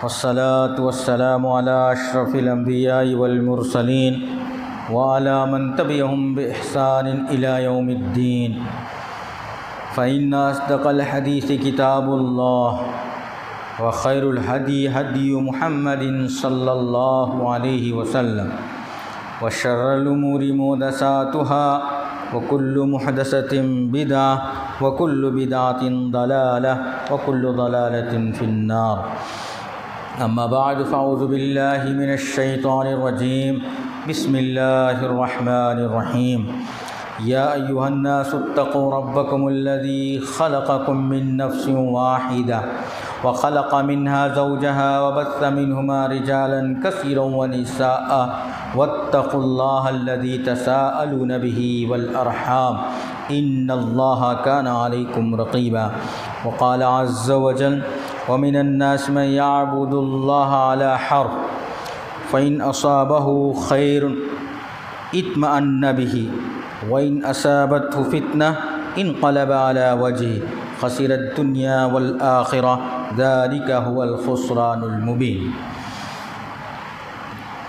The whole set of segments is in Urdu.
والصلاة والسلام على أشرف الأنبياء والمرسلين وعلى من تبعهم بإحسان إلى يوم الدين. فإن أصدق الحديث كتاب الله وخير الهدي هدي محمد صلى الله عليه وسلم وشر الأمور محدثاتها وكل محدثة بدعة وكل بدعة ضلالة وكل ضلالة في النار. أما بعد فأعوذ بالله من الشيطان الرجيم. بسم الله الرحمن الرحيم. يا أيها الناس اتقوا ربكم الذي خلقكم من نفس واحدة وخلق منها زوجها وبث منهما رجالا كثيرا ونساء واتقوا الله الذي تساءلون به والأرحام إن الله كان عليكم رقيبا. وقال عز وجل ومن الناس من يعبد الله على حرف فإن أصابه خير اطمأن به وإن أصابته فتنة انقلب على وجهه خسر الدنيا والآخرة ذلك هو الخسران المبين.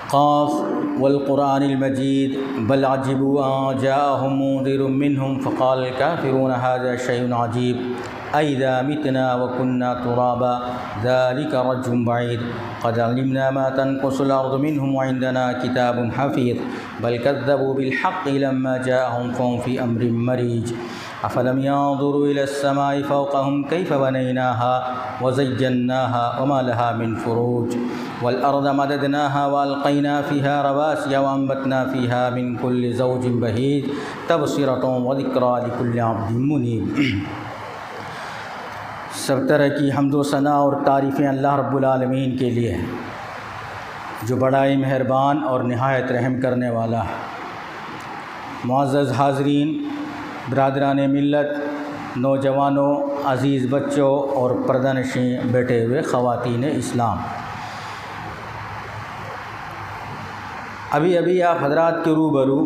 قاف والقرآن المجيد بل عجبوا أن جاءهم منذر منهم فقال الكافرون هذا شيء عجيب أئذا متنا وكنا ترابا ذلك رجع بعيد قد علمنا ما تنقص الأرض منهم وعندنا كتاب حفيظ بل كذبوا بالحق لما جاءهم فهم في أمر مريج أفلم ينظروا إلى السماء فوقهم كيف بنيناها وزيناها وما لها من فروج والأرض مددناها وألقينا فيها رواسي وأنبتنا فيها من كل زوج بهيج تبصرة وذكرى لكل عبد منيب. سب طرح کی حمد و ثنا اور تعریفیں اللہ رب العالمین کے لیے ہیں جو بڑا ہی مہربان اور نہایت رحم کرنے والا ہے. معزز حاضرین، برادران ملت، نوجوانوں، عزیز بچوں اور پردہ نشین بیٹھے ہوئے خواتین اسلام، ابھی آپ حضرات کے روبرو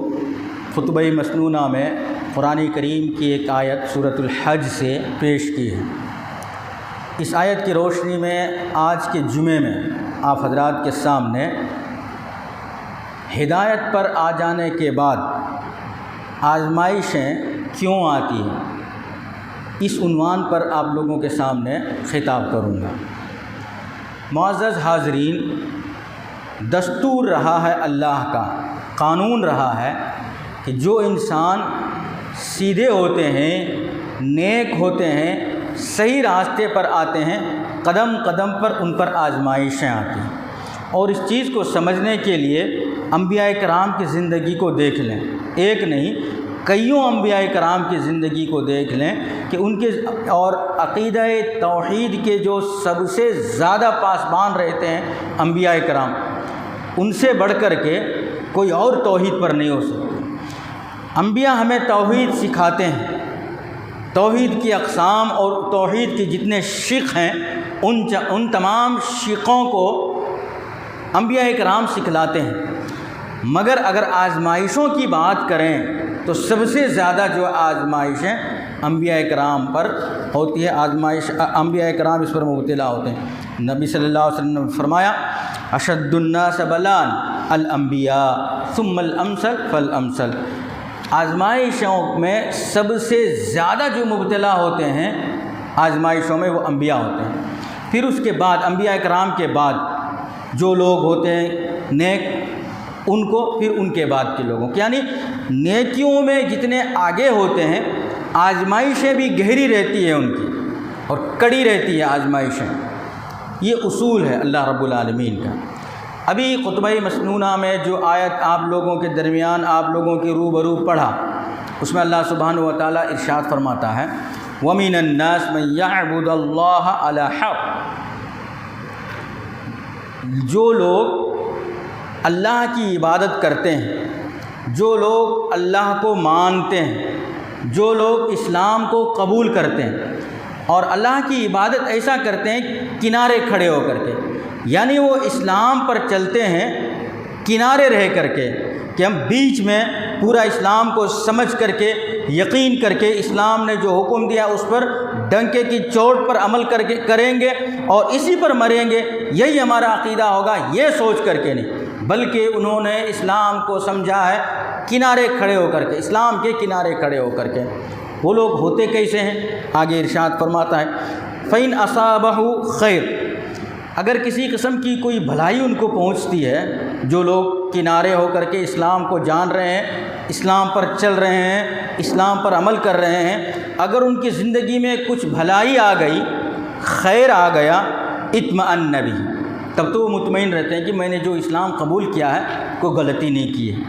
خطبہ مسنونہ میں قرآن کریم کی ایک آیت سورۃ الحج سے پیش کی ہے. اس آیت کی روشنی میں آج کے جمعے میں آپ حضرات کے سامنے ہدایت پر آ جانے کے بعد آزمائشیں کیوں آتی ہیں اس عنوان پر آپ لوگوں کے سامنے خطاب کروں گا. معزز حاضرین، دستور رہا ہے اللہ کا، قانون رہا ہے کہ جو انسان سیدھے ہوتے ہیں، نیک ہوتے ہیں، صحیح راستے پر آتے ہیں، قدم قدم پر ان پر آزمائشیں آتی ہیں. اور اس چیز کو سمجھنے کے لیے انبیاء کرام کی زندگی کو دیکھ لیں، ایک نہیں کئیوں انبیاء کرام کی زندگی کو دیکھ لیں کہ ان کے اور عقیدہ توحید کے جو سب سے زیادہ پاسبان رہتے ہیں انبیاء کرام، ان سے بڑھ کر کے کوئی اور توحید پر نہیں ہو سکتے. انبیاء ہمیں توحید سکھاتے ہیں، توحید کی اقسام اور توحید کے جتنے شق ہیں ان تمام شقوں کو انبیاء کرام سکھلاتے ہیں. مگر اگر آزمائشوں کی بات کریں تو سب سے زیادہ جو آزمائشیں انبیاء کرام پر ہوتی ہے، انبیاء کرام اس پر مبتلا ہوتے ہیں. نبی صلی اللہ علیہ وسلم نے فرمایا اشد الناس بلاء الانبیاء ثم الامثل فالامثل. آزمائشوں میں سب سے زیادہ جو مبتلا ہوتے ہیں آزمائشوں میں وہ انبیاء ہوتے ہیں. پھر اس کے بعد انبیاء کرام کے بعد جو لوگ ہوتے ہیں نیک، ان کو پھر ان کے بعد کے لوگوں، یعنی نیکیوں میں جتنے آگے ہوتے ہیں آزمائشیں بھی گہری رہتی ہیں ان کی اور کڑی رہتی ہے آزمائشیں. یہ اصول ہے اللہ رب العالمین کا. ابھی خطبہ مسنونہ میں جو آیت آپ لوگوں کے درمیان آپ لوگوں کے روبرو پڑھا، اس میں اللہ سبحانہ و تعالیٰ ارشاد فرماتا ہے وَمِنَ النَّاسِ مَن يَعْبُدُ اللَّهَ عَلَى حَرْفٍ. جو لوگ اللہ کی عبادت کرتے ہیں، جو لوگ اللہ کو مانتے ہیں، جو لوگ اسلام کو قبول کرتے ہیں اور اللہ کی عبادت ایسا کرتے ہیں کنارے کھڑے ہو کر کے، یعنی وہ اسلام پر چلتے ہیں کنارے رہ کر کے کہ ہم بیچ میں پورا اسلام کو سمجھ کر کے یقین کر کے اسلام نے جو حکم دیا اس پر ڈنکے کی چوٹ پر عمل کریں گے اور اسی پر مریں گے، یہی ہمارا عقیدہ ہوگا، یہ سوچ کر کے نہیں، بلکہ انہوں نے اسلام کو سمجھا ہے کنارے کھڑے ہو کر کے، اسلام کے کنارے کھڑے ہو کر کے۔ وہ لوگ ہوتے کیسے ہیں؟ آگے ارشاد فرماتا ہے فَإِنْ أَصَابَهُ خَيْرٌ، اگر کسی قسم کی کوئی بھلائی ان کو پہنچتی ہے، جو لوگ کنارے ہو کر کے اسلام کو جان رہے ہیں، اسلام پر چل رہے ہیں، اسلام پر عمل کر رہے ہیں، اگر ان کی زندگی میں کچھ بھلائی آ گئی، خیر آ گیا، اطمأن بِهِ، تب تو وہ مطمئن رہتے ہیں کہ میں نے جو اسلام قبول کیا ہے کوئی غلطی نہیں کی ہے،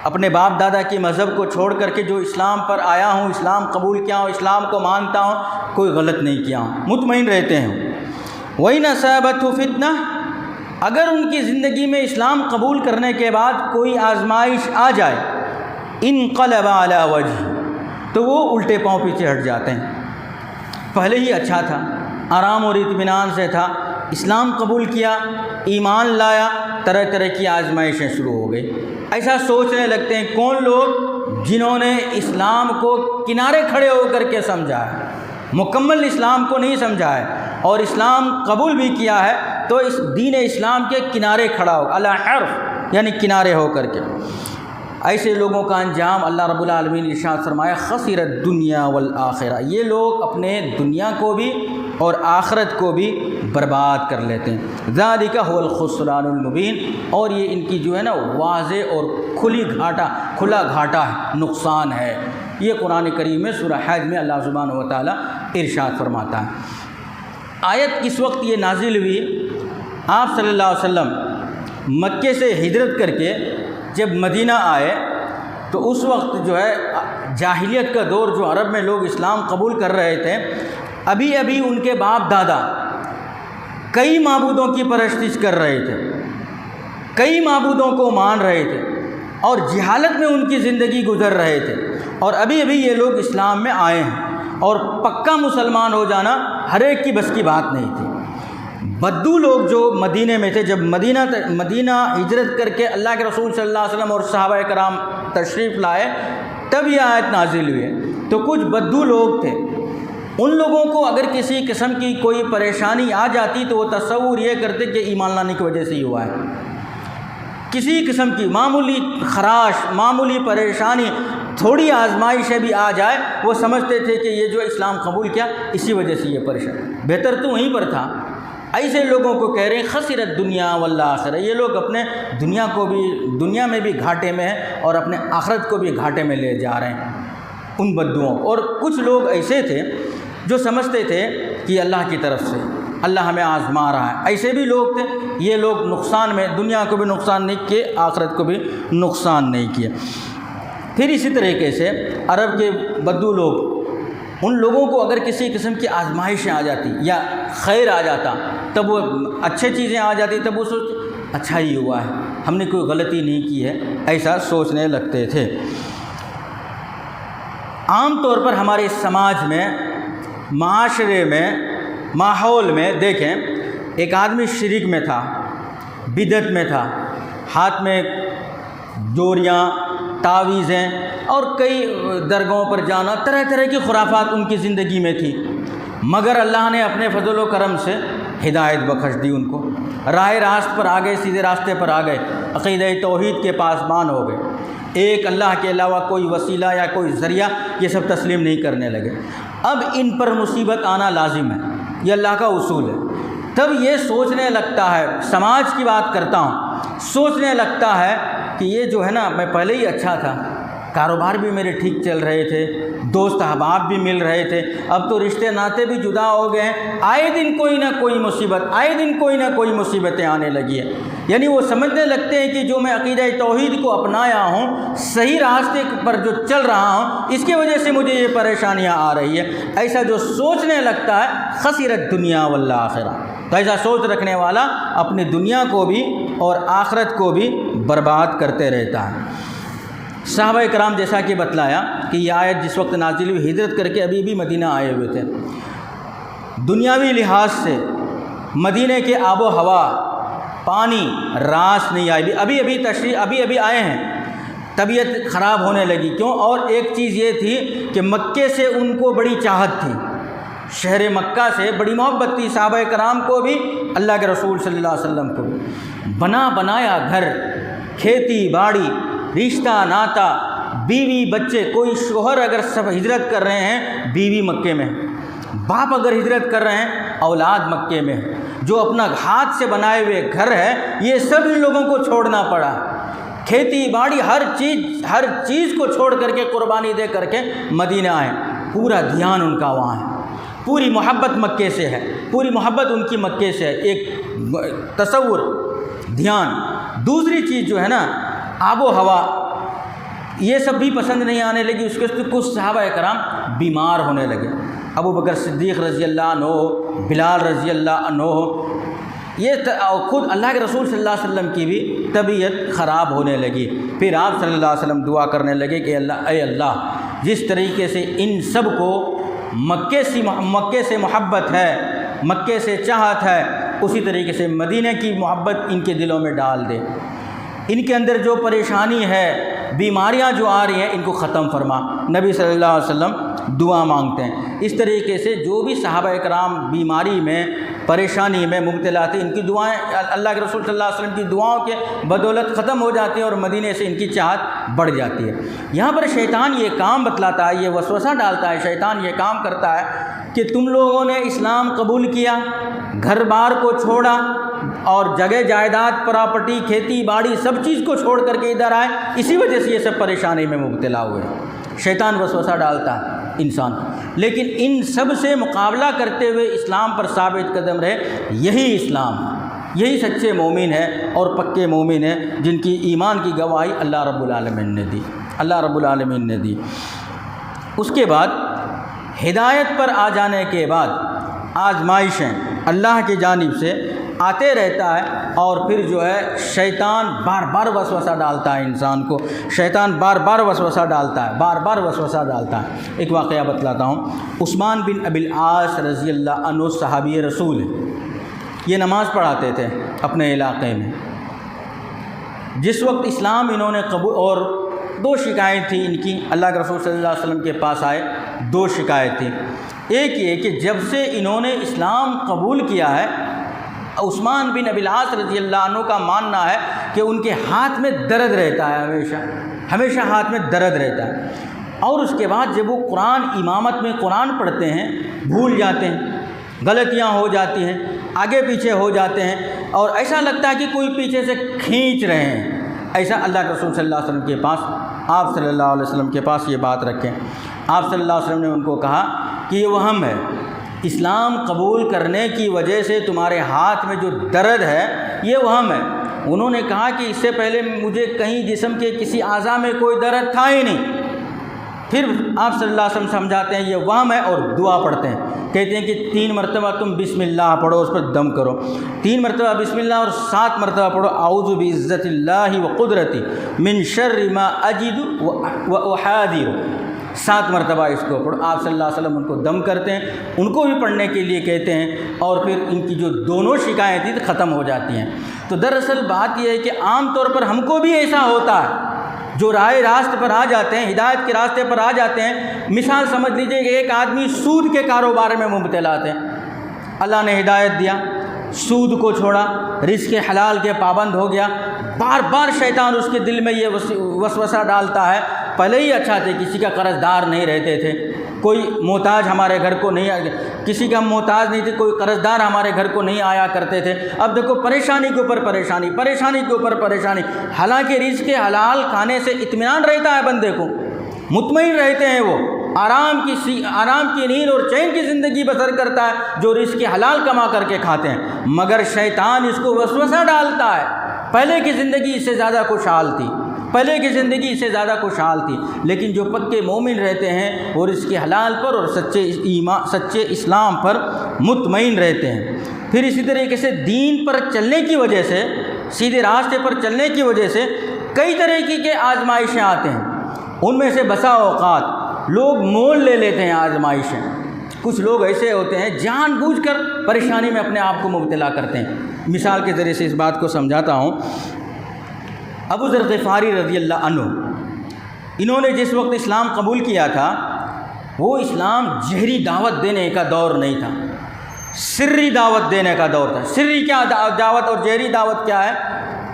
اپنے باپ دادا کے مذہب کو چھوڑ کر کے جو اسلام پر آیا ہوں، اسلام قبول کیا ہوں، اسلام کو مانتا ہوں، کوئی غلط نہیں کیا ہوں، مطمئن رہتے ہیں۔ وَإِنْ أَصَابَتْهُ فِتْنَةٌ، اگر ان کی زندگی میں اسلام قبول کرنے کے بعد کوئی آزمائش آ جائے، انقلب علی وجہ، تو وہ الٹے پاؤں پیچھے ہٹ جاتے ہیں۔ پہلے ہی اچھا تھا، آرام اور اطمینان سے تھا، اسلام قبول کیا، ایمان لایا، طرح طرح کی آزمائشیں شروع ہو گئی۔ ایسا سوچنے لگتے ہیں کون لوگ؟ جنہوں نے اسلام کو کنارے کھڑے ہو کر کے سمجھا ہے، مکمل اسلام کو نہیں سمجھا ہے اور اسلام قبول بھی کیا ہے، تو اس دین اسلام کے کنارے کھڑا ہو، علی حرف یعنی کنارے ہو کر کے۔ ایسے لوگوں کا انجام اللہ رب العالمین ارشاد فرمایا خسر الدنیا والآخرہ، یہ لوگ اپنے دنیا کو بھی اور آخرت کو بھی برباد کر لیتے ہیں۔ ذالک هو الخسران المبین، اور یہ ان کی جو ہے نا واضح اور کھلا گھاٹا ہے، نقصان ہے۔ یہ قرآن کریم میں سورہ حج میں اللہ سبحانہ و تعالیٰ ارشاد فرماتا ہے۔ آیت کس وقت یہ نازل ہوئی؟ آپ صلی اللہ علیہ وسلم مکے سے ہجرت کر کے جب مدینہ آئے تو اس وقت جو ہے جاہلیت کا دور، جو عرب میں لوگ اسلام قبول کر رہے تھے، ابھی ابھی ان کے باپ دادا کئی معبودوں کی پرستش کر رہے تھے، کئی معبودوں کو مان رہے تھے اور جہالت میں ان کی زندگی گزر رہے تھے، اور ابھی ابھی یہ لوگ اسلام میں آئے ہیں، اور پکا مسلمان ہو جانا ہر ایک کی بس کی بات نہیں تھی۔ بدو لوگ جو مدینے میں تھے، جب مدینہ ہجرت کر کے اللہ کے رسول صلی اللہ علیہ وسلم اور صحابہ کرام تشریف لائے، تب یہ آیت نازل ہوئی ہے۔ تو کچھ بدو لوگ تھے، ان لوگوں کو اگر کسی قسم کی کوئی پریشانی آ جاتی تو وہ تصور یہ کرتے کہ ایمان لانے کی وجہ سے ہی ہوا ہے۔ کسی قسم کی معمولی خراش، معمولی پریشانی، تھوڑی آزمائشیں بھی آ جائے، وہ سمجھتے تھے کہ یہ جو اسلام قبول کیا اسی وجہ سے یہ پریشان، بہتر تو وہیں پر تھا۔ ایسے لوگوں کو کہہ رہے ہیں خسرت دنیا والآخرہ، یہ لوگ اپنے دنیا میں بھی گھاٹے میں ہیں اور اپنے آخرت کو بھی گھاٹے میں لے جا رہے ہیں ان بدوؤں۔ اور کچھ لوگ ایسے تھے جو سمجھتے تھے کہ اللہ کی طرف سے اللہ ہمیں آزما رہا ہے، ایسے بھی لوگ تھے۔ یہ لوگ نقصان میں، دنیا کو بھی نقصان نہیں کیے، آخرت کو بھی نقصان نہیں کیے۔ پھر اسی طریقے سے عرب کے بدو لوگ، ان لوگوں کو اگر کسی قسم کی آزمائشیں آ جاتی یا خیر آ جاتا، تب وہ اچھے چیزیں آ جاتی تب وہ سوچتے اچھا ہی ہوا ہے، ہم نے کوئی غلطی نہیں کی ہے، ایسا سوچنے لگتے تھے۔ عام طور پر ہمارے سماج میں، معاشرے میں، ماحول میں دیکھیں، ایک آدمی شرک میں تھا، بدعت میں تھا، ہاتھ میں ڈوریاں، تعویذیں اور کئی درگاہوں پر جانا، طرح طرح کی خرافات ان کی زندگی میں تھی، مگر اللہ نے اپنے فضل و کرم سے ہدایت بخش دی، ان کو راہ راست پر آ گئے، سیدھے راستے پر آ گئے، عقیدہ توحید کے پاسبان ہو گئے، ایک اللہ کے علاوہ کوئی وسیلہ یا کوئی ذریعہ یہ سب تسلیم نہیں کرنے لگے۔ اب ان پر مصیبت آنا لازم ہے، یہ اللہ کا اصول ہے۔ تب یہ سوچنے لگتا ہے، سماج کی بات کرتا ہوں، سوچنے لگتا ہے کہ یہ جو ہے نا، میں پہلے ہی اچھا تھا، کاروبار بھی میرے ٹھیک چل رہے تھے، دوست احباب بھی مل رہے تھے، اب تو رشتے ناتے بھی جدا ہو گئے ہیں، آئے دن کوئی نہ کوئی مصیبت، آئے دن کوئی نہ کوئی مصیبتیں آنے لگی ہیں۔ یعنی وہ سمجھنے لگتے ہیں کہ جو میں عقیدہ توحید کو اپنایا ہوں، صحیح راستے پر جو چل رہا ہوں، اس کی وجہ سے مجھے یہ پریشانیاں آ رہی ہیں۔ ایسا جو سوچنے لگتا ہے خسرت دنیا والآخرہ، تو ایسا سوچ رکھنے والا اپنی دنیا کو بھی اور آخرت کو بھی برباد کرتے رہتا ہے۔ صحابہ کرام جیسا کہ بتلایا کہ یہ آیت جس وقت نازل ہوئی، ہجرت کر کے ابھی بھی مدینہ آئے ہوئے تھے، دنیاوی لحاظ سے مدینہ کے آب و ہوا، پانی، راس نہیں آئی، ابھی ابھی آئے ہیں، طبیعت خراب ہونے لگی. کیوں؟ اور ایک چیز یہ تھی کہ مکے سے ان کو بڑی چاہت تھی، شہر مکہ سے بڑی محبت تھی صحابہ کرام کو بھی، اللہ کے رسول صلی اللہ علیہ وسلم کو بھی. بنا بنایا گھر، کھیتی باڑی، رشتہ ناتا، بیوی بچے. کوئی شوہر اگر سب ہجرت کر رہے ہیں بیوی مکے میں، باپ اگر ہجرت کر رہے ہیں اولاد مکے میں. جو اپنا ہاتھ سے بنائے ہوئے گھر ہے یہ سب ان لوگوں کو چھوڑنا پڑا. کھیتی باڑی ہر چیز کو چھوڑ کر کے قربانی دے کر کے مدینہ آئے. پورا دھیان ان کا وہاں ہے، پوری محبت مکے سے ہے، پوری محبت ان کی مکے سے ہے. ایک تصور، دھیان. دوسری چیز جو ہے نا آب و ہوا، یہ سب بھی پسند نہیں آنے لگی. اس کے کچھ صحابہ کرام بیمار ہونے لگے. ابو بکر صدیق رضی اللہ عنہ، بلال رضی اللہ عنہ، یہ خود اللہ کے رسول صلی اللہ علیہ وسلم کی بھی طبیعت خراب ہونے لگی. پھر آپ صلی اللہ علیہ وسلم دعا کرنے لگے کہ اے اللہ، جس طریقے سے ان سب کو مکے سے محبت ہے، مکے سے چاہت ہے، اسی طریقے سے مدینہ کی محبت ان کے دلوں میں ڈال دے. ان کے اندر جو پریشانی ہے، بیماریاں جو آ رہی ہیں، ان کو ختم فرما. نبی صلی اللہ علیہ وسلم دعا مانگتے ہیں. اس طریقے سے جو بھی صحابہ کرام بیماری میں، پریشانی میں مبتلا تھے، ان کی دعائیں اللہ کے رسول صلی اللہ علیہ وسلم کی دعاؤں کے بدولت ختم ہو جاتی ہیں اور مدینے سے ان کی چاہت بڑھ جاتی ہے. یہاں پر شیطان یہ کام بتلاتا ہے، یہ وسوسہ ڈالتا ہے، شیطان یہ کام کرتا ہے کہ تم لوگوں نے اسلام قبول کیا، گھر بار کو چھوڑا اور جگہ جائیداد، پراپرٹی، کھیتی باڑی، سب چیز کو چھوڑ کر کے ادھر آئے، اسی وجہ سے یہ سب پریشانی میں مبتلا ہوئے. شیطان وسوسہ ڈالتا ہے انسان کو. لیکن ان سب سے مقابلہ کرتے ہوئے اسلام پر ثابت قدم رہے. یہی اسلام، یہی سچے مومن ہے اور پکے مومن ہے جن کی ایمان کی گواہی اللہ رب العالمین نے دی، اللہ رب العالمین نے دی. اس کے بعد ہدایت پر آ جانے کے بعد آزمائشیں اللہ کی جانب سے آتے رہتا ہے، اور پھر جو ہے شیطان بار بار وسوسہ ڈالتا ہے انسان کو. شیطان بار بار وسوسہ ڈالتا ہے، بار بار وسوسہ ڈالتا ہے. ایک واقعہ بتلاتا ہوں. عثمان بن ابی العاص رضی اللہ عنہ صحابی رسول ہیں. یہ نماز پڑھاتے تھے اپنے علاقے میں. جس وقت اسلام انہوں نے قبول، اور دو شکایت تھی ان کی، اللہ کے رسول صلی اللہ علیہ وسلم کے پاس آئے. دو شکایت تھی. ایک یہ کہ جب سے انہوں نے اسلام قبول کیا ہے، عثمان بن ابی العاص رضی اللہ عنہ کا ماننا ہے کہ ان کے ہاتھ میں درد رہتا ہے، ہمیشہ ہاتھ میں درد رہتا ہے. اور اس کے بعد جب وہ قرآن، امامت میں قرآن پڑھتے ہیں، بھول جاتے ہیں، غلطیاں ہو جاتی ہیں، آگے پیچھے ہو جاتے ہیں، اور ایسا لگتا ہے کہ کوئی پیچھے سے کھینچ رہے ہیں. ایسا اللہ کے رسول صلی اللہ علیہ وسلم کے پاس، آپ صلی اللہ علیہ وسلم کے پاس یہ بات رکھیں. آپ صلی اللہ علیہ وسلم نے ان کو کہا کہ یہ وہم ہے، اسلام قبول کرنے کی وجہ سے تمہارے ہاتھ میں جو درد ہے یہ وہم ہے. انہوں نے کہا کہ اس سے پہلے مجھے کہیں جسم کے کسی اعضاء میں کوئی درد تھا ہی نہیں. پھر آپ صلی اللہ علیہ وسلم سمجھاتے ہیں یہ وہم ہے، اور دعا پڑھتے ہیں. کہتے ہیں کہ 3 مرتبہ تم بسم اللہ پڑھو، اس پر دم کرو. 3 مرتبہ بسم اللہ اور 7 مرتبہ پڑھو اعوذ بعزت اللہ وقدرتی من شر ما اجد واحاذر. 7 مرتبہ اس کو پڑھو. آپ صلی اللہ علیہ وسلم ان کو دم کرتے ہیں، ان کو بھی پڑھنے کے لیے کہتے ہیں، اور پھر ان کی جو دونوں شکایتیں ختم ہو جاتی ہیں. تو دراصل بات یہ ہے کہ عام طور پر ہم کو بھی ایسا ہوتا ہے، جو راہ راست پر آ جاتے ہیں، ہدایت کے راستے پر آ جاتے ہیں. مثال سمجھ لیجئے کہ ایک آدمی سود کے کاروبار میں مبتلا تھے، اللہ نے ہدایت دیا، سود کو چھوڑا، رزق حلال کے پابند ہو گیا. بار بار شیطان اس کے دل میں یہ وسوسہ ڈالتا ہے، پہلے ہی اچھا تھے، کسی کا قرض دار نہیں رہتے تھے، کوئی محتاج ہمارے گھر کو نہیں، کسی کا محتاج نہیں تھے، کوئی قرض دار ہمارے گھر کو نہیں آیا کرتے تھے. اب دیکھو پریشانی کے اوپر پریشانی، پریشانی کے اوپر پریشانی. حالانکہ رزق حلال کھانے سے اطمینان رہتا ہے، بندے کو مطمئن رہتے ہیں، وہ آرام کی نیند اور چین کی زندگی بسر کرتا ہے جو رزق حلال کما کر کے کھاتے ہیں. مگر شیطان اس کو وسوسہ ڈالتا ہے. پہلے کی زندگی اس سے زیادہ خوشحال تھی، پہلے کی زندگی اس سے زیادہ خوشحال تھی. لیکن جو پکے مومن رہتے ہیں وہ رزق حلال پر اور سچے اسلام پر مطمئن رہتے ہیں. پھر اسی طریقے سے دین پر چلنے کی وجہ سے، سیدھے راستے پر چلنے کی وجہ سے کئی طریقے کے آزمائشیں آتے ہیں. ان میں سے بسا اوقات لوگ مول لے لیتے ہیں آزمائشیں. کچھ لوگ ایسے ہوتے ہیں جان بوجھ کر پریشانی میں اپنے آپ کو مبتلا کرتے ہیں. مثال کے ذریعے سے اس بات کو سمجھاتا ہوں. ابو ذر غفاری رضی اللہ عنہ انہوں نے جس وقت اسلام قبول کیا تھا وہ اسلام جہری دعوت دینے کا دور نہیں تھا، سری دعوت دینے کا دور تھا۔ سری کیا دعوت اور جہری دعوت کیا ہے؟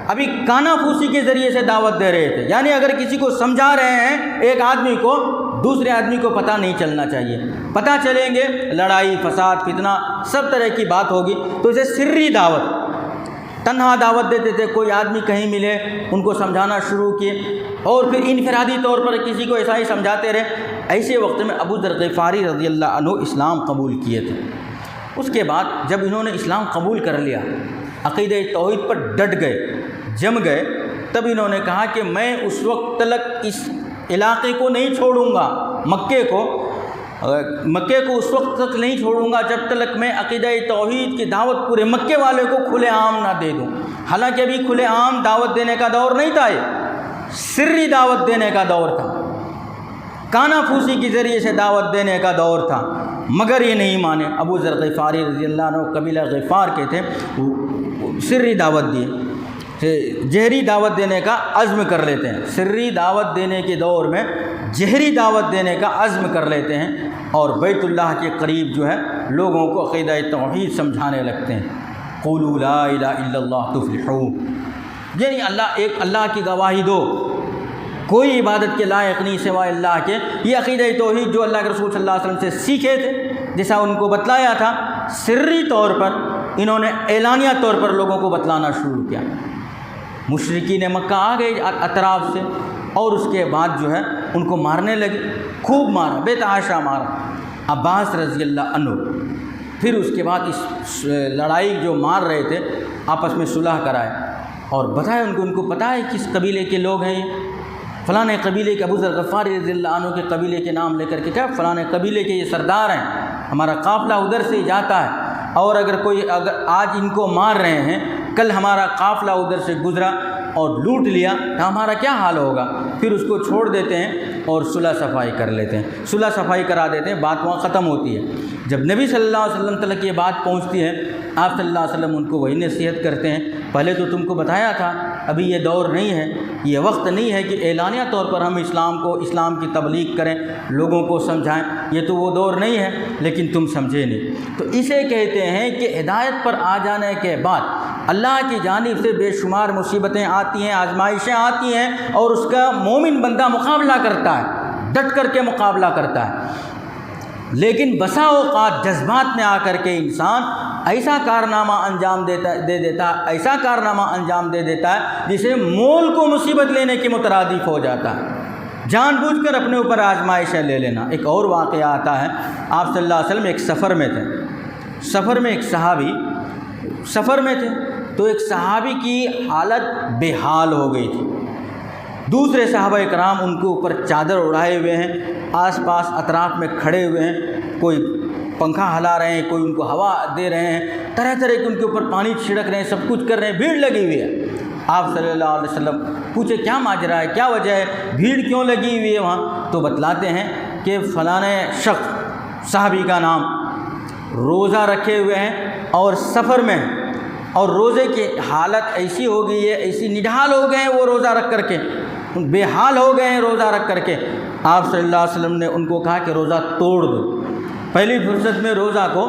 ابھی کانا پھوسی کے ذریعے سے دعوت دے رہے تھے، یعنی اگر کسی کو سمجھا رہے ہیں ایک آدمی کو، دوسرے آدمی کو پتہ نہیں چلنا چاہیے، پتہ چلیں گے لڑائی فساد فتنہ سب طرح کی بات ہوگی، تو اسے سری دعوت، تنہا دعوت دیتے تھے، کوئی آدمی کہیں ملے ان کو سمجھانا شروع کیے، اور پھر انفرادی طور پر کسی کو ایسا ہی سمجھاتے رہے۔ ایسے وقت میں ابو ذر غفاری رضی اللہ عنہ اسلام قبول کیے تھے۔ اس کے بعد جب انہوں نے اسلام قبول کر لیا، عقیدہ توحید پر ڈٹ گئے، جم گئے، تب انہوں نے کہا کہ میں اس وقت تک اس علاقے کو نہیں چھوڑوں گا، مکے کو اس وقت تک نہیں چھوڑوں گا جب تک میں عقیدہ توحید کی دعوت پورے مکے والے کو کھلے عام نہ دے دوں۔ حالانکہ ابھی کھلے عام دعوت دینے کا دور نہیں تھا، یہ سری دعوت دینے کا دور تھا، کانا پھوسی کے ذریعے سے دعوت دینے کا دور تھا، مگر یہ نہیں مانے۔ ابو ذر غفاری رضی اللہ عنہ قبیلہ غفار کے تھے، سری دعوت دی، جہری دعوت دینے کا عزم کر لیتے ہیں، سری دعوت دینے کے دور میں جہری دعوت دینے کا عزم کر لیتے ہیں، اور بیت اللہ کے قریب جو ہے لوگوں کو عقیدہ توحید سمجھانے لگتے ہیں۔ قولوا لا الہ الا اللہ تفلحوا، یعنی ایک اللہ کی گواہی دو، کوئی عبادت کے لائق نہیں سوائے اللہ کے۔ یہ عقیدہ توحید جو اللہ کے رسول صلی اللہ علیہ وسلم سے سیکھے تھے، جیسا ان کو بتلایا تھا، سری طور پر انہوں نے اعلانیہ طور پر لوگوں کو بتلانا شروع کیا۔ مشرکین مکہ آ گئے اطراف سے، اور اس کے بعد جو ہے ان کو مارنے لگے، خوب مارا، بے تحاشا مارا۔ عباس رضی اللہ عنہ پھر اس کے بعد اس لڑائی جو مار رہے تھے آپس میں صلح کرائے، اور بتائے ان کو پتہ ہے کس قبیلے کے لوگ ہیں، یہ فلاں قبیلے کے، ابو ذر غفاری رضی اللہ عنہ کے قبیلے کے نام لے کر کے، کیا فلاں قبیلے کے یہ سردار ہیں، ہمارا قافلہ ادھر سے جاتا ہے، اور اگر آج ان کو مار رہے ہیں، کل ہمارا قافلہ ادھر سے گزرا اور لوٹ لیا تو ہمارا کیا حال ہوگا؟ پھر اس کو چھوڑ دیتے ہیں اور صلح صفائی کر لیتے ہیں، صلح صفائی کرا دیتے ہیں، بات وہاں ختم ہوتی ہے۔ جب نبی صلی اللہ علیہ وسلم تک یہ بات پہنچتی ہے، آپ صلی اللہ علیہ وسلم ان کو وہی نصیحت کرتے ہیں، پہلے تو تم کو بتایا تھا، ابھی یہ دور نہیں ہے، یہ وقت نہیں ہے کہ اعلانیہ طور پر ہم اسلام کی تبلیغ کریں، لوگوں کو سمجھائیں، یہ تو وہ دور نہیں ہے، لیکن تم سمجھے نہیں۔ تو اسے کہتے ہیں کہ ہدایت پر آ جانے کے بعد اللہ کی جانب سے بے شمار مصیبتیں آتی ہیں، آزمائشیں آتی ہیں، اور اس کا مومن بندہ مقابلہ کرتا ہے، ڈٹ کر کے مقابلہ کرتا ہے۔ لیکن بسا اوقات جذبات میں آ کر کے انسان ایسا کارنامہ انجام ایسا کارنامہ انجام دے دیتا ہے جسے مول کو مصیبت لینے کے مترادف ہو جاتا ہے، جان بوجھ کر اپنے اوپر آزمائشیں لے لینا۔ ایک اور واقعہ آتا ہے، آپ صلی اللہ علیہ وسلم ایک سفر میں تھے، سفر میں ایک صحابی سفر میں تھے، تو ایک صحابی کی حالت بے حال ہو گئی تھی، دوسرے صحابہ کرام ان کے اوپر چادر اڑائے ہوئے ہیں، آس پاس اطراف میں کھڑے ہوئے ہیں، کوئی پنکھا ہلا رہے ہیں، کوئی ان کو ہوا دے رہے ہیں، طرح طرح کے ان کے اوپر پانی چھڑک رہے ہیں، سب کچھ کر رہے ہیں، بھیڑ لگی ہوئی ہے۔ آپ صلی اللہ علیہ وسلم پوچھے کیا ماجرا ہے، کیا وجہ ہے، بھیڑ کیوں لگی ہوئی ہے وہاں؟ تو بتلاتے ہیں کہ فلاں شخص صحابی کا نام روزہ رکھے ہوئے ہیں اور سفر میں ہیں، اور روزے کی حالت ایسی ہو گئی ہے، ایسی نڈھال ہو گئے ہیں وہ روزہ رکھ کر کے، بے حال ہو گئے ہیں روزہ رکھ کر کے۔ آپ صلی اللہ علیہ وسلم نے ان کو کہا کہ روزہ توڑ دو، پہلی فرصت میں روزہ کو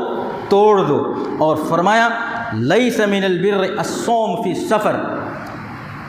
توڑ دو، اور فرمایا لیس من البر الصوم فی السفر،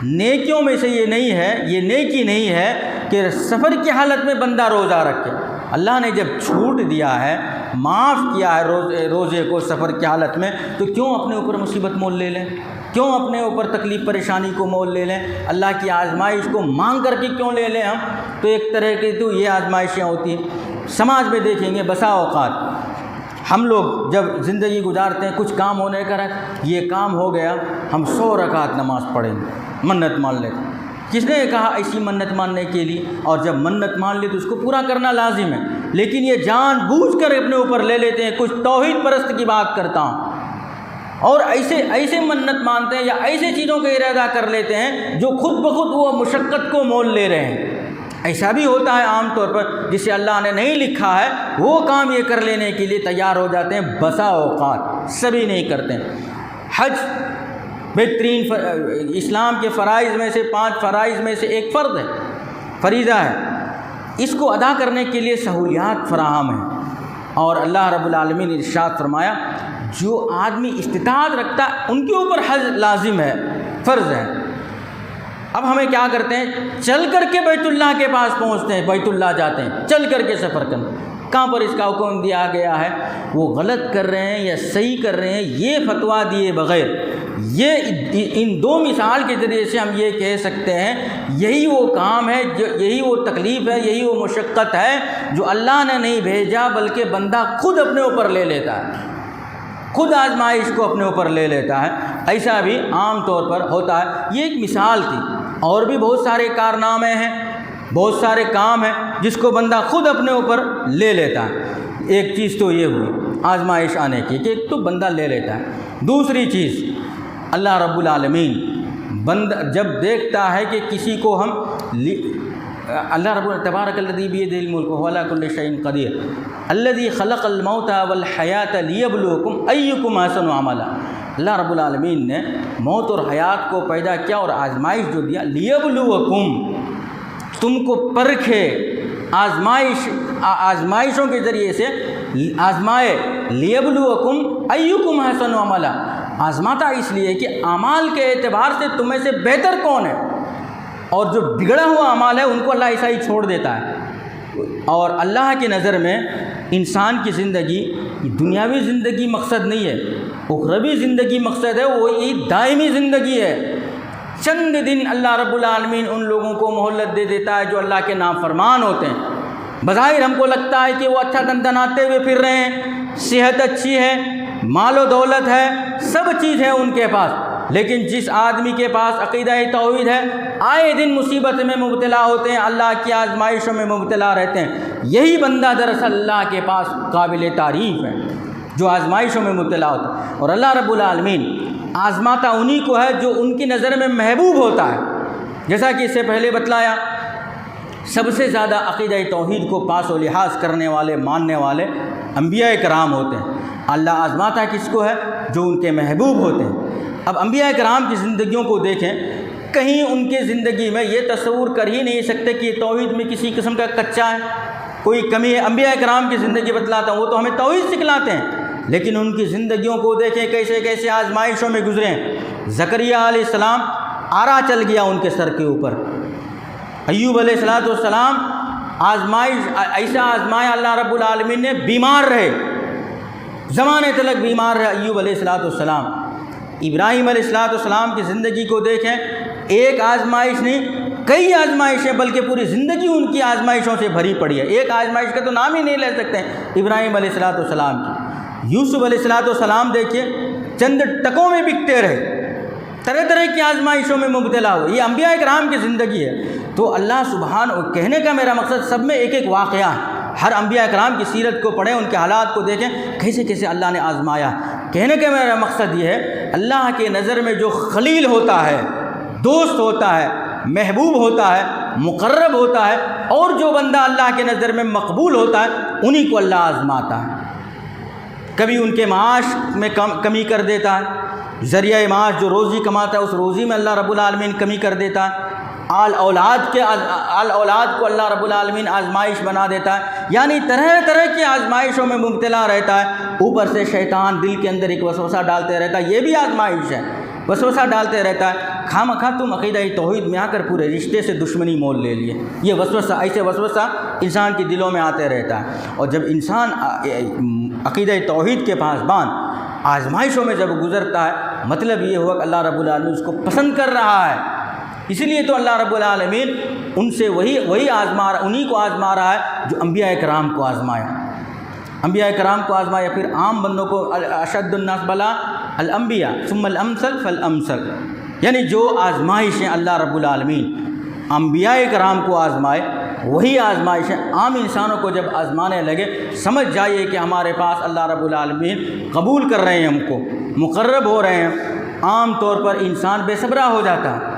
نیکیوں میں سے یہ نہیں ہے، یہ نیکی نہیں ہے کہ سفر کی حالت میں بندہ روزہ رکھے۔ اللہ نے جب چھوٹ دیا ہے، معاف کیا ہے روزے کو سفر کی حالت میں، تو کیوں اپنے اوپر مصیبت مول لے لیں، کیوں اپنے اوپر تکلیف پریشانی کو مول لے لیں، اللہ کی آزمائش کو مانگ کر کے کیوں لے لیں ہم؟ تو ایک طرح کی تو یہ آزمائشیں ہوتی ہیں۔ سماج میں دیکھیں گے بسا اوقات ہم لوگ جب زندگی گزارتے ہیں، کچھ کام ہونے کا یہ کام ہو گیا، ہم 100 رکعت نماز پڑھیں گے، منت مان لیتے ہیں۔ کس نے کہا ایسی منت ماننے کے لیے؟ اور جب منت مان لی تو اس کو پورا کرنا لازم ہے، لیکن یہ جان بوجھ کر اپنے اوپر لے لیتے ہیں۔ کچھ توحید پرست کی بات کرتا ہوں، اور ایسے منت مانتے ہیں یا ایسے چیزوں کا ارادہ کر لیتے ہیں جو خود بخود وہ مشقت کو مول لے رہے ہیں۔ ایسا بھی ہوتا ہے عام طور پر، جسے اللہ نے نہیں لکھا ہے وہ کام یہ کر لینے کے لیے تیار ہو جاتے ہیں، بسا اوقات سبھی نہیں کرتے ہیں۔ حج بہترین اسلام کے فرائض میں سے 5 فرائض میں سے ایک فرض ہے، فریضہ ہے، اس کو ادا کرنے کے لیے سہولیات فراہم ہیں۔ اور اللہ رب العالمین نے ارشاد فرمایا جو آدمی استطاعت رکھتا ہے ان کے اوپر حج لازم ہے، فرض ہے۔ اب ہمیں کیا کرتے ہیں، چل کر کے بیت اللہ کے پاس پہنچتے ہیں، بیت اللہ جاتے ہیں، چل کر کے سفر کرنا۔ کہاں پر اس کا حکم دیا گیا ہے؟ وہ غلط کر رہے ہیں یا صحیح کر رہے ہیں، یہ فتویٰ دیے بغیر، یہ ان دو مثال کے ذریعے سے ہم یہ کہہ سکتے ہیں یہی وہ کام ہے، یہی وہ تکلیف ہے، یہی وہ مشقت ہے جو اللہ نے نہیں بھیجا بلکہ بندہ خود اپنے اوپر لے لیتا ہے، خود آزمائش کو اپنے اوپر لے لیتا ہے۔ ایسا بھی عام طور پر ہوتا ہے۔ یہ ایک مثال تھی، اور بھی بہت سارے کارنامے ہیں، بہت سارے کام ہیں جس کو بندہ خود اپنے اوپر لے لیتا ہے۔ ایک چیز تو یہ ہوئی آزمائش آنے کی کہ ایک تو بندہ لے لیتا ہے۔ دوسری چیز، اللہ رب العالمین بندہ جب دیکھتا ہے کہ کسی کو ہم اللہ رب تبارک الذی بیدہ الملک وہو علی کل شیء قدیر الذی خلق الموت والحیاۃ لیبلوکم ایکم احسن عملا۔ اللہ رب العالمین نے موت اور حیات کو پیدا کیا اور آزمائش جو دیا، لیبلوکم، تم کو پرکھے، آزمائشوں کے ذریعے سے آزمائے، لیبلوکم ایکم احسن عملا، آزماتا اس لیے کہ اعمال کے اعتبار سے تم میں سے بہتر کون ہے، اور جو بگڑا ہوا اعمال ہے ان کو اللہ ایسا ہی چھوڑ دیتا ہے۔ اور اللہ کی نظر میں انسان کی زندگی دنیاوی زندگی مقصد نہیں ہے، اخروی زندگی مقصد ہے، وہ یہ دائمی زندگی ہے۔ چند دن اللہ رب العالمین ان لوگوں کو مہلت دے دیتا ہے جو اللہ کے نافرمان ہوتے ہیں۔ بظاہر ہم کو لگتا ہے کہ وہ اچھا دندناتے ہوئے پھر رہے ہیں، صحت اچھی ہے، مال و دولت ہے، سب چیز ہے ان کے پاس، لیکن جس آدمی کے پاس عقیدہ توحید ہے آئے دن مصیبت میں مبتلا ہوتے ہیں، اللہ کی آزمائشوں میں مبتلا رہتے ہیں، یہی بندہ دراصل اللہ کے پاس قابل تعریف ہے جو آزمائشوں میں مبتلا ہوتا ہے۔ اور اللہ رب العالمین آزماتا انہی کو ہے جو ان کی نظر میں محبوب ہوتا ہے۔ جیسا کہ اس سے پہلے بتلایا، سب سے زیادہ عقیدہ توحید کو پاس و لحاظ کرنے والے، ماننے والے انبیاء کرام ہوتے ہیں۔ اللہ آزماتا کس کو ہے؟ جو ان کے محبوب ہوتے ہیں۔ اب انبیاء کرام کی زندگیوں کو دیکھیں، کہیں ان کے زندگی میں یہ تصور کر ہی نہیں سکتے کہ یہ توحید میں کسی قسم کا کچا ہے، کوئی کمی ہے۔ انبیاء کرام کی زندگی بتلاتا ہوں، وہ تو ہمیں توحید سکھلاتے ہیں، لیکن ان کی زندگیوں کو دیکھیں کیسے کیسے آزمائشوں میں گزرے ہیں۔ زکریا علیہ السلام آرا چل گیا ان کے سر کے اوپر، ایوب علیہ السلام آزمائش ایسا آزمایا اللہ رب العالمین نے، بیمار رہے، زمانے تلک بیمار رہے ایوب علیہ السلام۔ ابراہیم علیہ السلام کی زندگی کو دیکھیں، ایک آزمائش نہیں کئی آزمائشیں، بلکہ پوری زندگی ان کی آزمائشوں سے بھری پڑی ہے، ایک آزمائش کا تو نام ہی نہیں لے سکتے ابراہیم علیہ السلام کی۔ یوسف علیہ السلام دیکھیے، چند ٹکوں میں بکتے رہے، طرح طرح کی آزمائشوں میں مبتلا ہوئے، یہ انبیاء کرام کی زندگی ہے۔ تو اللہ سبحانہ، کہنے کا میرا مقصد سب میں ایک ایک واقعہ ہے، ہر انبیاء کرام کی سیرت کو پڑھیں، ان کے حالات کو دیکھیں کیسے کیسے اللہ نے آزمایا۔ کہنے کا میرا مقصد یہ ہے، اللہ کے نظر میں جو خلیل ہوتا ہے، دوست ہوتا ہے، محبوب ہوتا ہے، مقرب ہوتا ہے، اور جو بندہ اللہ کے نظر میں مقبول ہوتا ہے انہی کو اللہ آزماتا ہے۔ کبھی ان کے معاش میں کمی کر دیتا ہے، ذریعہ معاش جو روزی کماتا ہے اس روزی میں اللہ رب العالمین کمی کر دیتا ہے، آل اولاد کو اللہ رب العالمین آزمائش بنا دیتا ہے، یعنی طرح طرح کی آزمائشوں میں مبتلا رہتا ہے۔ اوپر سے شیطان دل کے اندر ایک وسوسہ ڈالتے رہتا ہے، یہ بھی آزمائش ہے، وسوسہ ڈالتے رہتا ہے، خواہ تم عقیدہ توحید میں آ کر پورے رشتے سے دشمنی مول لے لیے، یہ وسوسہ، ایسے وسوسہ انسان کے دلوں میں آتے رہتا ہے۔ اور جب انسان عقیدہ توحید کے پاسبان آزمائشوں میں جب گزرتا ہے، مطلب یہ ہوا کہ اللہ رب العالمین اس کو پسند کر رہا ہے، اس لیے تو اللہ رب العالمین ان سے وہی آزما رہا، انہی کو آزما رہا ہے جو انبیاء کرام کو آزمایا، انبیاء کرام کو آزمایا۔ پھر عام بندوں کو اشد الناس بلا الانبیاء ثم الامثل فالامثل، یعنی جو آزمائشیں اللہ رب العالمین انبیاء کرام کو آزمائے وہی آزمائشیں عام انسانوں کو جب آزمانے لگے، سمجھ جائیے کہ ہمارے پاس اللہ رب العالمین قبول کر رہے ہیں، ہم کو مقرب ہو رہے ہیں۔ عام طور پر انسان بے صبرا ہو جاتا ہے،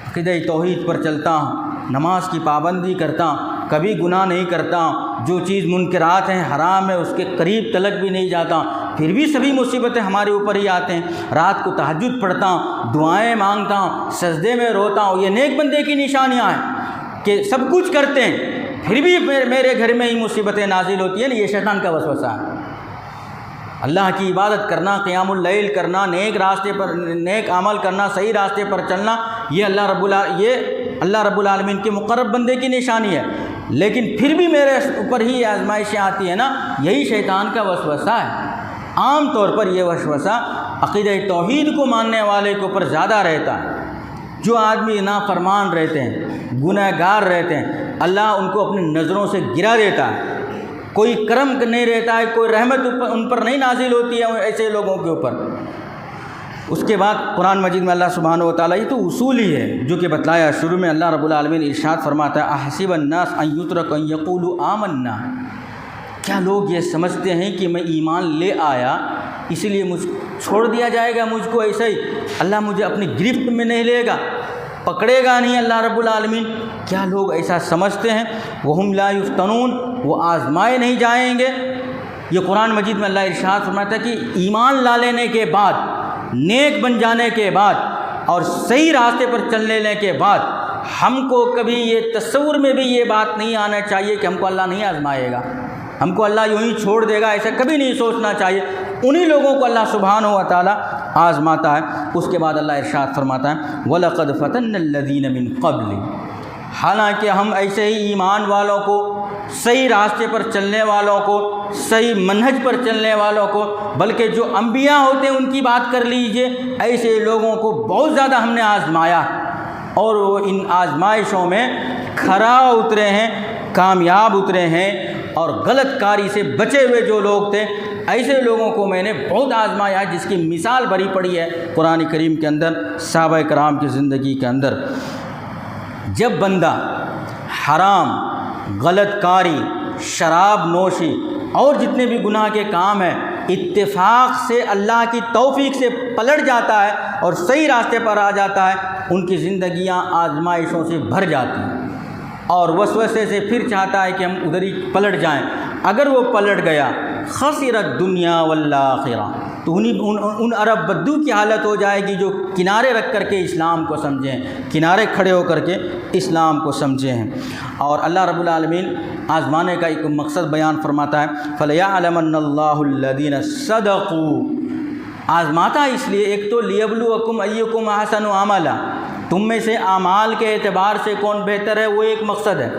عقیدہ توحید پر چلتا ہوں، نماز کی پابندی کرتا ہوں، کبھی گناہ نہیں کرتا ہوں، جو چیز منکرات ہیں، حرام ہے، اس کے قریب تلک بھی نہیں جاتا ہوں، پھر بھی سبھی مصیبتیں ہمارے اوپر ہی آتے ہیں۔ رات کو تہجد پڑھتا ہوں، دعائیں مانگتا ہوں، سجدے میں روتا ہوں، یہ نیک بندے کی نشانیاں ہیں کہ سب کچھ کرتے ہیں پھر بھی میرے گھر میں ہی مصیبتیں نازل ہوتی ہیں، یہ شیطان کا وسوسہ ہے۔ اللہ کی عبادت کرنا، قیام اللیل کرنا، نیک راستے پر نیک عمل کرنا، صحیح راستے پر چلنا، یہ اللہ رب العالمین کے مقرب بندے کی نشانی ہے، لیکن پھر بھی میرے اوپر ہی آزمائشیں آتی ہیں نا، یہی شیطان کا وسوسہ ہے۔ عام طور پر یہ وسوسہ عقیدہ توحید کو ماننے والے کے اوپر زیادہ رہتا ہے۔ جو آدمی نافرمان رہتے ہیں، گناہ گار رہتے ہیں، اللہ ان کو اپنی نظروں سے گرا دیتا ہے، کوئی کرم نہیں رہتا ہے، کوئی رحمت ان پر نہیں نازل ہوتی ہے ایسے لوگوں کے اوپر۔ اس کے بعد قرآن مجید میں اللہ سبحانہ و تعالیٰ، یہ تو اصول ہی ہے جو کہ بتلایا شروع میں، اللہ رب العالمین ارشاد فرماتا ہے احسب الناس ان یترکوا ان یقولوا آمنا، کیا لوگ یہ سمجھتے ہیں کہ میں ایمان لے آیا اسی لیے مجھ چھوڑ دیا جائے گا مجھ کو ایسے ہی، اللہ مجھے اپنی گرفت میں نہیں لے گا، پکڑے گا نہیں اللہ رب العالمین؟ کیا لوگ ایسا سمجھتے ہیں؟ وہم لا یفتنون، وہ آزمائے نہیں جائیں گے؟ یہ قرآن مجید میں اللہ ارشاد فرماتا ہے کہ ایمان لا لینے کے بعد، نیک بن جانے کے بعد اور صحیح راستے پر چل لینے کے بعد ہم کو کبھی یہ تصور میں بھی یہ بات نہیں آنا چاہیے کہ ہم کو اللہ نہیں آزمائے گا، ہم کو اللہ یوں ہی چھوڑ دے گا، ایسا کبھی نہیں سوچنا چاہیے۔ انہی لوگوں کو اللہ سبحانہ و تعالیٰ آزماتا ہے۔ اس کے بعد اللہ ارشاد فرماتا ہے وَلَقَدْ فَتَنَّ الَّذِينَ مِن قَبْلِ، حالانکہ ہم ایسے ہی ایمان والوں کو، صحیح راستے پر چلنے والوں کو، صحیح منہج پر چلنے والوں کو، بلکہ جو انبیاء ہوتے ہیں ان کی بات کر لیجئے، ایسے لوگوں کو بہت زیادہ ہم نے آزمایا، اور وہ ان آزمائشوں میں کھرا اترے ہیں، کامیاب اترے ہیں، اور غلط کاری سے بچے ہوئے جو لوگ تھے، ایسے لوگوں کو میں نے بہت آزمایا ہے، جس کی مثال بھری پڑی ہے قرآن کریم کے اندر، صحابہ کرام کی زندگی کے اندر۔ جب بندہ حرام، غلط کاری، شراب نوشی اور جتنے بھی گناہ کے کام ہیں اتفاق سے اللہ کی توفیق سے پلٹ جاتا ہے اور صحیح راستے پر آ جاتا ہے، ان کی زندگیاں آزمائشوں سے بھر جاتی ہیں، اور وسوسے سے پھر چاہتا ہے کہ ہم ادھر ہی پلٹ جائیں۔ اگر وہ پلٹ گیا خسرت دنیا والآخرہ، تو ان عرب بدو کی حالت ہو جائے گی جو کنارے رکھ کر کے اسلام کو سمجھیں، کنارے کھڑے ہو کر کے اسلام کو سمجھے ہیں۔ اور اللہ رب العالمین آزمانے کا ایک مقصد بیان فرماتا ہے فَلْيَعْلَمَنَّ اللَّهُ الَّذِينَ صَدَقُوا، آزماتا اس لیے ایک تو لِيَبْلُوَكُمْ أَيُّكُمْ أَحْسَنُ عَمَلًا، تم میں سے اعمال کے اعتبار سے کون بہتر ہے، وہ ایک مقصد ہے،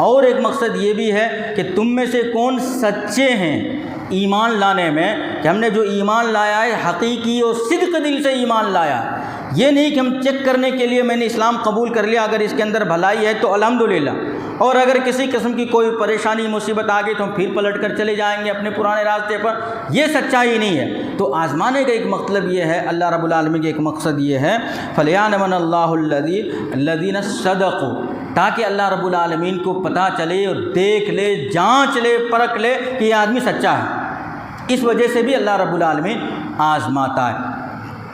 اور ایک مقصد یہ بھی ہے کہ تم میں سے کون سچے ہیں ایمان لانے میں، کہ ہم نے جو ایمان لایا ہے حقیقی اور صدق دل سے ایمان لایا، یہ نہیں کہ ہم چیک کرنے کے لیے میں نے اسلام قبول کر لیا، اگر اس کے اندر بھلائی ہے تو الحمدللہ، اور اگر کسی قسم کی کوئی پریشانی مصیبت آ گئی تو ہم پھر پلٹ کر چلے جائیں گے اپنے پرانے راستے پر، یہ سچائی نہیں ہے۔ تو آزمانے کا ایک مطلب یہ ہے، اللہ رب العالمین کا ایک مقصد یہ ہے فَلْيَعْلَمَنَ اللَّهُ الَّذِينَ صَدَقُوا، تاکہ اللہ رب العالمین کو پتہ چلے اور دیکھ لے، جانچ لے، پرکھ لے کہ یہ آدمی سچا ہے۔ اس وجہ سے بھی اللہ رب العالمین آزماتا ہے۔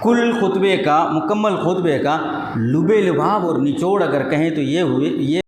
کل خطبے کا، مکمل خطبے کا لب لباب اور نچوڑ اگر کہیں تو یہ